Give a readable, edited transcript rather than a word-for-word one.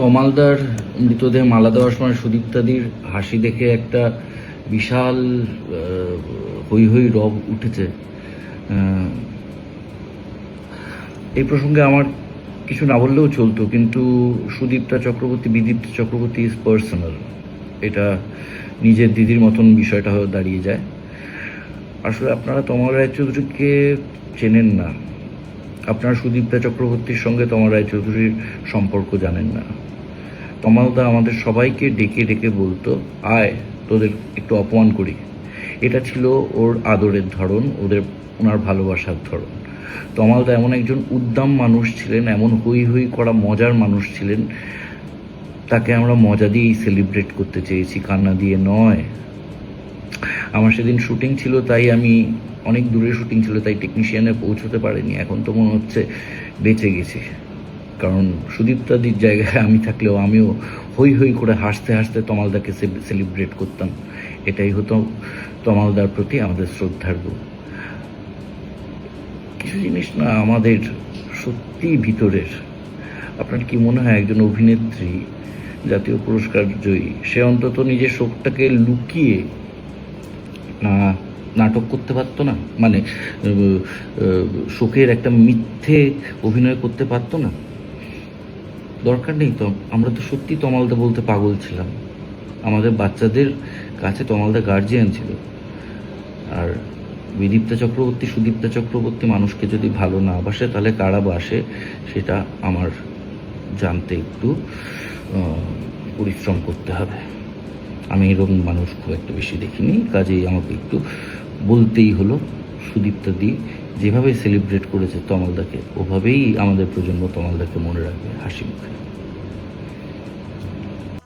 তমালদার মৃতদেহ মালা দেওয়ার সময় সুদীপ্তাদির হাসি দেখে একটা বিশাল হৈ হৈ রব উঠেছে। এই প্রসঙ্গে আমার কিছু না বললেও চলতো, কিন্তু সুদীপ্তা চক্রবর্তী, বিদীপ্তা চক্রবর্তী ইজ পার্সোনাল। এটা নিজের দিদির মতন বিষয়টা হয়ে দাঁড়িয়ে যায়। আসলে আপনারা তমাল রায়চৌধুরীকে চেনেন না, আপনারা সুদীপ্তা চক্রবর্তীর সঙ্গে তমাল রায়চৌধুরীর সম্পর্ক জানেন না। তমালদা আমাদের সবাইকে ডেকে ডেকে বলতো, আয় তোদের একটু অপমান করি। এটা ছিল ওর আদরের ধরন, ওনার ভালোবাসার ধরন। তমালদা এমন একজন উদ্দাম মানুষ ছিলেন, এমন হই হই করা মজার মানুষ ছিলেন, তাকে আমরা মজা দিয়েই সেলিব্রেট করতে চেয়েছি, কান্না দিয়ে নয়। আমার সেদিন শুটিং ছিল, তাই আমি অনেক দূরে শুটিং ছিল, তাই টেকনিশিয়ানে পৌঁছতে পারিনি। এখন তো মনে হচ্ছে বেঁচে গেছি, কারণ সুদীপ্তাদির জায়গায় আমি থাকলেও আমিও হই হই করে হাসতে হাসতে তমালদাকে সেলিব্রেট করতাম। এটাই হতো তমালদার প্রতি আমাদের শ্রদ্ধার্ঘ। কিছু জিনিস না আমাদের সত্যি ভিতরের। আপনার কি মনে হয় একজন অভিনেত্রী, জাতীয় পুরস্কার জয়ী, সে অন্তত নিজের শোকটাকে লুকিয়ে নাটক করতে পারতো না? মানে শোকের একটা মিথ্যে অভিনয় করতে পারতো না? দরকার নেই তো। আমরা তো সত্যি তমালদা বলতে পাগল ছিলাম। আমাদের বাচ্চাদের কাছে তমালদা গার্জিয়ান ছিল। আর বিদীপ্তা চক্রবর্তী, সুদীপ্তা চক্রবর্তী মানুষকে যদি ভালো না বাসে, তাহলে কারা বাসে সেটা আমার জানতে একটু পরিশ্রম করতে হবে। আমি এরকম মানুষ খুব একটা বেশি দেখিনি, কাজেই আমাকে একটু বলতেই হলো। সুদীপ্তাদি যেভাবে সেলিব্রেট করেছে তমালদাকে, ওভাবেই আমাদের প্রজন্ম তমালদাকে মনে রাখবে হাসি মুখে।